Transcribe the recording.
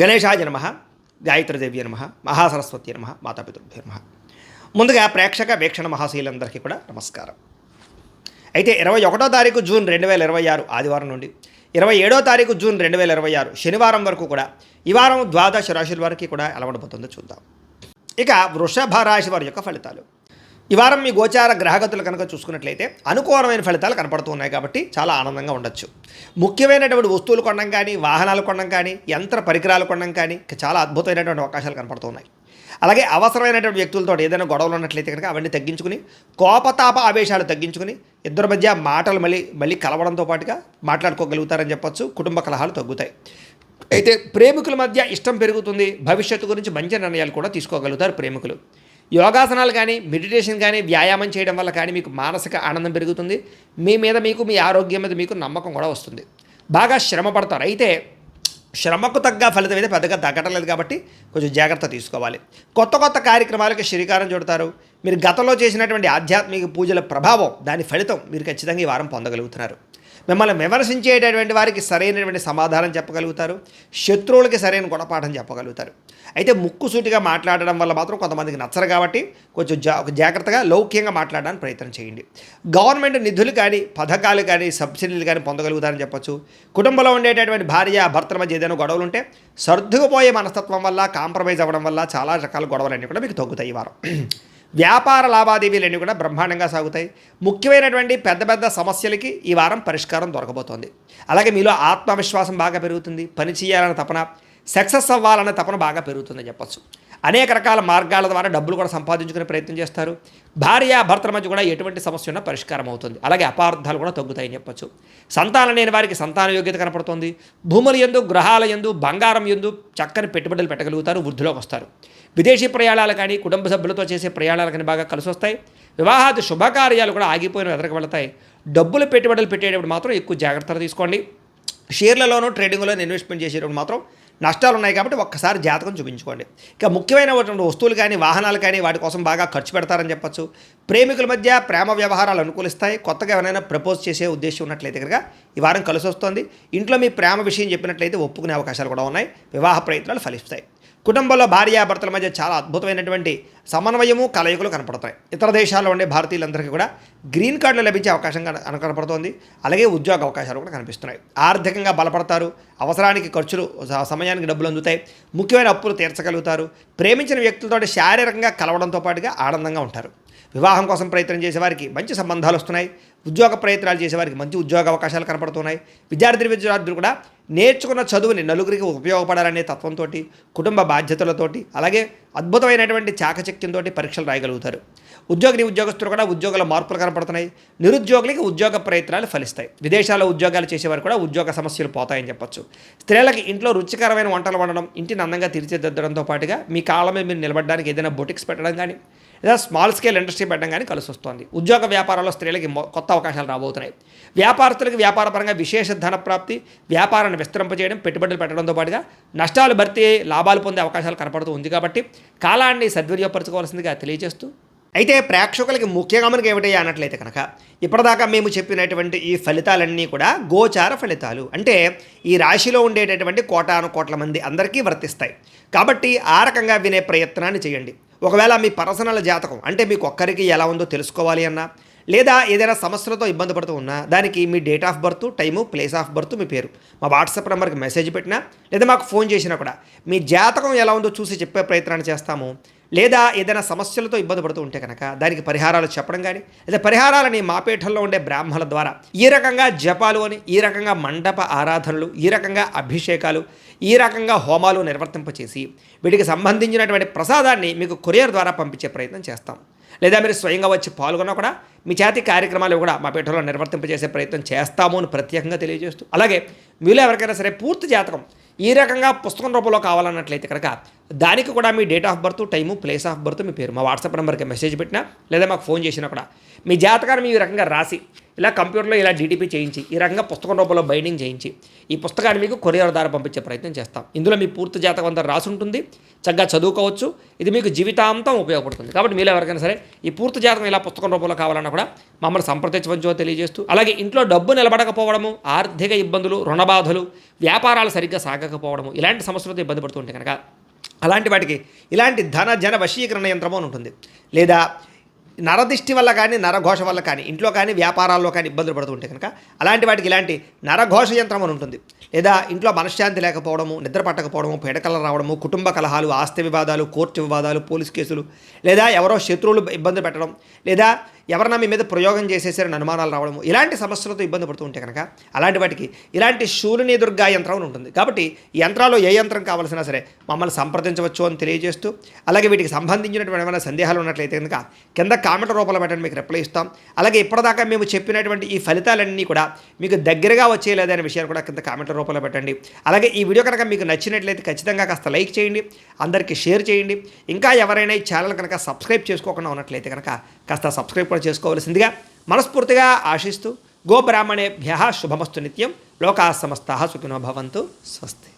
గణేశాయ నమః, గాయత్రీదేవ్య నమః, మహాసరస్వతి నమః, మాతాపితృభ్యో నమః. ముందుగా ప్రేక్షక వీక్షణ మహాశీలందరికీ కూడా నమస్కారం. అయితే 21వ తారీఖు జూన్ 2026 ఆదివారం నుండి 27వ తారీఖు జూన్ 2026 శనివారం వరకు కూడా ఈ వారం ద్వాదశ రాశుల వారికి కూడా ఎలా ఉండబోతుందో చూద్దాం. ఇక వృషభ రాశి వారి యొక్క ఫలితాలు. ఈ వారం మీ గోచార గ్రహగతులు కనుక చూసుకున్నట్లయితే అనుకూలమైన ఫలితాలు కనపడుతూ ఉన్నాయి కాబట్టి చాలా ఆనందంగా ఉండొచ్చు. ముఖ్యమైనటువంటి వస్తువులు కొనడం కానీ, వాహనాలు కొనడం కానీ, యంత్ర పరికరాలు కొనడం కానీ చాలా అద్భుతమైనటువంటి అవకాశాలు కనపడుతూ ఉన్నాయి. అలాగే అవసరమైనటువంటి వ్యక్తులతో ఏదైనా గొడవలు ఉన్నట్లయితే కనుక అవన్నీ తగ్గించుకుని, కోపతాప ఆవేశాలు తగ్గించుకుని, ఇద్దరి మధ్య మాటలు మళ్ళీ కలవడంతో పాటుగా మాట్లాడుకోగలుగుతారని చెప్పొచ్చు. కుటుంబ కలహాలు తగ్గుతాయి. అయితే ప్రేమికుల మధ్య ఇష్టం పెరుగుతుంది. భవిష్యత్తు గురించి మంచి నిర్ణయాలు కూడా తీసుకోగలుగుతారు ప్రేమికులు. యోగాసనాలు కానీ, మెడిటేషన్ కానీ, వ్యాయామం చేయడం వల్ల కానీ మీకు మానసిక ఆనందం పెరుగుతుంది. మీ ఆరోగ్యం మీద మీకు నమ్మకం కూడా వస్తుంది. బాగా శ్రమ పడతారు. అయితే శ్రమకు తగ్గ ఫలితం అయితే పెద్దగా తగ్గటలేదు కాబట్టి కొంచెం జాగ్రత్త తీసుకోవాలి. కొత్త కార్యక్రమాలకు శ్రీకారం చుడతారు. మీరు గతంలో చేసినటువంటి ఆధ్యాత్మిక పూజల ప్రభావం, దాని ఫలితం మీరు ఖచ్చితంగా ఈ వారం పొందగలుగుతున్నారు. మిమ్మల్ని విమర్శించేటటువంటి వారికి సరైనటువంటి సమాధానం చెప్పగలుగుతారు. శత్రువులకి సరైన గుణపాఠం చెప్పగలుగుతారు. అయితే ముక్కుసూటిగా మాట్లాడడం వల్ల మాత్రం కొంతమందికి నచ్చరు కాబట్టి కొంచెం జాగ్రత్తగా లౌక్యంగా మాట్లాడడానికి ప్రయత్నం చేయండి. గవర్నమెంట్ నిధులు కానీ, పథకాలు కానీ, సబ్సిడీలు కానీ పొందగలుగుతారని చెప్పొచ్చు. కుటుంబంలో ఉండేటటువంటి భార్య భర్తల మధ్య ఏదైనా గొడవలు ఉంటే సర్దుకుపోయే మనస్తత్వం వల్ల, కాంప్రమైజ్ అవ్వడం వల్ల చాలా రకాల గొడవలన్నీ కూడా మీకు తగ్గుతాయి ఈ వారం. వ్యాపార లావాదేవీలన్నీ కూడా బ్రహ్మాండంగా సాగుతాయి. ముఖ్యమైనటువంటి పెద్ద సమస్యలకి ఈ వారం పరిష్కారం దొరకబోతోంది. అలాగే మీలో ఆత్మవిశ్వాసం బాగా పెరుగుతుంది. పని చేయాలన్న తపన, సక్సెస్ అవ్వాలన్న తపన బాగా పెరుగుతుందని చెప్పచ్చు. అనేక రకాల మార్గాల ద్వారా డబ్బులు కూడా సంపాదించుకునే ప్రయత్నం చేస్తారు. భార్య భర్తల మధ్య కూడా ఎటువంటి సమస్య ఉన్నా పరిష్కారం అవుతుంది. అలాగే అపార్థాలు కూడా తగ్గుతాయని చెప్పచ్చు. సంతానం లేని వారికి సంతాన యోగ్యత కనపడుతుంది. భూముల యందు, గ్రహాల యందు, బంగారం యందు చక్కని పెట్టుబడులు పెట్టగలుగుతారు. వృద్ధిలోకి వస్తారు. విదేశీ ప్రయాణాలు కానీ, కుటుంబ సభ్యులతో చేసే ప్రయాణాలు కానీ బాగా కలిసి వస్తాయి. వివాహాది శుభకార్యాలు కూడా ఆగిపోయిన ఎదరికి వెళతాయి. డబ్బులు పెట్టుబడులు పెట్టేటప్పుడు మాత్రం ఎక్కువ జాగ్రత్తలు తీసుకోండి. షేర్లలోనూ, ట్రేడింగ్లోనూ ఇన్వెస్ట్మెంట్ చేసేటప్పుడు మాత్రం నష్టాలు ఉన్నాయి కాబట్టి ఒక్కసారి జాతకం చూపించుకోండి. ఇక ముఖ్యమైనటువంటి వస్తువులు కానీ, వాహనాలు కానీ వాటి కోసం బాగా ఖర్చు పెడతారని చెప్పచ్చు. ప్రేమికుల మధ్య ప్రేమ వ్యవహారాలు అనుకూలిస్తాయి. కొత్తగా ఎవరైనా ప్రపోజ్ చేసే ఉద్దేశం ఉన్నట్లయితే కనుక ఈ వారం కలిసి వస్తుంది. ఇంట్లో మీ ప్రేమ విషయం చెప్పినట్లయితే ఒప్పుకునే అవకాశాలు కూడా ఉన్నాయి. వివాహ ప్రయత్నాలు ఫలిస్తాయి. కుటుంబంలో భార్యాభర్తల మధ్య చాలా అద్భుతమైనటువంటి సమన్వయము, కలయికలు కనపడతాయి. ఇతర దేశాల్లో ఉండే భారతీయులందరికీ కూడా గ్రీన్ కార్డులు లభించే అవకాశం కనపడుతోంది. అలాగే ఉద్యోగ అవకాశాలు కూడా కనిపిస్తున్నాయి. ఆర్థికంగా బలపడతారు. అవసరానికి ఖర్చులు, సమయానికి డబ్బులు అందుతాయి. ముఖ్యమైన అప్పులు తీర్చగలుగుతారు. ప్రేమించిన వ్యక్తులతో శారీరకంగా కలవడంతో పాటుగా ఆనందంగా ఉంటారు. వివాహం కోసం ప్రయత్నం చేసేవారికి మంచి సంబంధాలు వస్తున్నాయి. ఉద్యోగ ప్రయత్నాలు చేసేవారికి మంచి ఉద్యోగ అవకాశాలు కనపడుతున్నాయి. విద్యార్థులు కూడా నేర్చుకున్న చదువుని నలుగురికి ఉపయోగపడాలనే తత్వంతో, కుటుంబ బాధ్యతలతోటి, అలాగే అద్భుతమైనటువంటి చాకచక్యంతో పరీక్షలు రాయగలుగుతారు. ఉద్యోగస్తులు కూడా ఉద్యోగాల మార్పులు కనపడుతున్నాయి. నిరుద్యోగులకి ఉద్యోగ ప్రయత్నాలు ఫలిస్తాయి. విదేశాల్లో ఉద్యోగాలు చేసేవారు కూడా ఉద్యోగ సమస్యలు పోతాయని చెప్పచ్చు. స్త్రీలకి ఇంట్లో రుచికరమైన వంటలు వండడం, ఇంటిని అందంగా తీర్చిదిద్దడంతో పాటుగా మీ కాళ్ళ మీద మీరు నిలబడడానికి ఏదైనా బొటిక్స్ పెట్టడం కానీ, లేదా స్మాల్ స్కేల్ ఇండస్ట్రీ పెట్టడం కానీ కలిసి వస్తుంది. ఉద్యోగ వ్యాపారాల్లో స్త్రీలకి కొత్త అవకాశాలు రాబోతున్నాయి. వ్యాపారస్తులకి వ్యాపారపరంగా విశేష ధన ప్రాప్తి, వ్యాపారాన్ని విస్తరింపజేయడం, పెట్టుబడులు పెట్టడంతో పాటుగా నష్టాలు భర్తీ, లాభాలు పొందే అవకాశాలు కనపడుతూ ఉంది కాబట్టి కాలాన్ని సద్వినియోగపరచుకోవాల్సిందిగా తెలియజేస్తూ, అయితే ప్రేక్షకులకి ముఖ్యంగా మనకి ఏమిటయ్యా అన్నట్లయితే కనుక ఇప్పటిదాకా మేము చెప్పినటువంటి ఈ ఫలితాలన్నీ కూడా గోచార ఫలితాలు. అంటే ఈ రాశిలో ఉండేటటువంటి కోటాను కోట్ల మంది అందరికీ వర్తిస్తాయి. కాబట్టి ఆ రకంగా వినే ప్రయత్నాన్ని చేయండి. ఒకవేళ మీ పర్సనల్ జాతకం అంటే మీకు ఒక్కరికి ఎలా ఉందో తెలుసుకోవాలి అన్నా, లేదా ఏదైనా సమస్యలతో ఇబ్బంది పడుతూ ఉన్నా, దానికి మీ date of birth, time, place of birth, మీ పేరు మా వాట్సాప్ నెంబర్కి మెసేజ్ పెట్టినా, లేదా మాకు ఫోన్ చేసినా కూడా మీ జాతకం ఎలా ఉందో చూసి చెప్పే ప్రయత్నాన్ని చేస్తాము. లేదా ఏదైనా సమస్యలతో ఇబ్బంది పడుతూ ఉంటే కనుక దానికి పరిహారాలు చెప్పడం కానీ, లేదా పరిహారాలని మా పీఠంలో ఉండే బ్రాహ్మణుల ద్వారా ఈ రకంగా జపాలు అని, ఈ రకంగా మండప ఆరాధనలు, ఈ రకంగా అభిషేకాలు, ఈ రకంగా హోమాలు నిర్వర్తింపచేసి వీటికి సంబంధించినటువంటి ప్రసాదాన్ని మీకు కొరియర్ ద్వారా పంపించే ప్రయత్నం చేస్తాం. లేదా మీరు స్వయంగా వచ్చి పాల్గొన్నా కూడా మీ చేతి కార్యక్రమాలు కూడా మా పీఠంలో నిర్వర్తింపజేసే ప్రయత్నం చేస్తాము అని ప్రత్యేకంగా తెలియజేస్తూ, అలాగే మీలో ఎవరికైనా సరే పూర్తి జాతకం ఈ రకంగా పుస్తకం రూపంలో కావాలన్నట్లయితే కనుక దానికి కూడా మీ date of birth, time, place of birth, మీ పేరు మా వాట్సాప్ నెంబర్కి మెసేజ్ పెట్టినా లేదా మాకు ఫోన్ చేసినా కూడా మీ జాతకాన్ని ఈ రకంగా రాసి ఇలా కంప్యూటర్లో ఇలా డీటీపీ చేయించి ఈ రకంగా పుస్తకం రూపంలో బైండింగ్ చేయించి ఈ పుస్తకాన్ని మీకు కొరియర్ ద్వారా పంపించే ప్రయత్నం చేస్తాం. ఇందులో మీ పూర్తి జాతకం అంతా రాసి ఉంటుంది, చక్కగా చదువుకోవచ్చు. ఇది మీకు జీవితాంతం ఉపయోగపడుతుంది. కాబట్టి మీరు ఎవరికైనా సరే ఈ పూర్తి జాతకం ఇలా పుస్తకం రూపంలో కావాలన్నా కూడా మమ్మల్ని సంప్రదించవచ్చో తెలియజేస్తూ, అలాగే ఇంట్లో డబ్బు నిలబడకపోవడము, ఆర్థిక ఇబ్బందులు, రుణబాధలు, వ్యాపారాలు సరిగ్గా సాగకపోవడము ఇలాంటి సమస్యలతో ఇబ్బంది పడుతుంటే కనుక అలాంటి వాటికి ఇలాంటి ధన జన వశీకరణ యంత్రము అని ఉంటుంది. లేదా నరదిష్టి వల్ల కానీ నరఘోష వల్ల కానీ ఇంట్లో కానీ వ్యాపారాల్లో కానీ ఇబ్బందులు పడుతుంటే కనుక అలాంటి వాటికి ఇలాంటి నరఘోష యంత్రం అని ఉంటుంది. లేదా ఇంట్లో మనశ్శాంతి లేకపోవడము, నిద్ర పట్టకపోవడము, పీడకలు రావడము, కుటుంబ కలహాలు, ఆస్తి వివాదాలు, కోర్టు వివాదాలు, పోలీస్ కేసులు, లేదా ఎవరో శత్రువులు ఇబ్బంది పెట్టడం, లేదా ఎవరన్నా మీ మీద ప్రయోగం చేసేసారని అనుమానాలు రావడము ఇలాంటి సమస్యలతో ఇబ్బంది పడుతూ ఉంటే కనుక అలాంటి వాటికి ఇలాంటి శూలిని దుర్గా యంత్రం అని ఉంటుంది. కాబట్టి ఈ యంత్రాల్లో ఏ యంత్రం కావాల్సినా సరే మమ్మల్ని సంప్రదించవచ్చు అని తెలియజేస్తూ, అలాగే వీటికి సంబంధించినటువంటి ఏమైనా సందేహాలు ఉన్నట్లయితే కనుక కింద కామెంట్ రూపంలో పెట్టండి, మీకు రిప్లై ఇస్తాం. అలాగే ఇప్పటిదాకా మేము చెప్పినటువంటి ఈ ఫలితాలన్నీ కూడా మీకు దగ్గరగా వచ్చేయలేదనే విషయాన్ని కూడా కింద కామెంట్ రూపంలో పెట్టండి. అలాగే ఈ వీడియో కనుక మీకు నచ్చినట్లయితే ఖచ్చితంగా కాస్త లైక్ చేయండి, అందరికీ షేర్ చేయండి. ఇంకా ఎవరైనా ఈ ఛానల్ కనుక సబ్స్క్రైబ్ చేసుకోకుండా ఉన్నట్లయితే కనుక కాస్త సబ్స్క్రైబ్ కూడా చేసుకోవాల్సిందిగా మనస్ఫూర్తిగా ఆశిస్తూ, గోబ్రాహ్మణేభ్యః శుభమస్తు నిత్యం, లోకాः సమస్తాः సుఖినో భవంతు. స్వస్తి.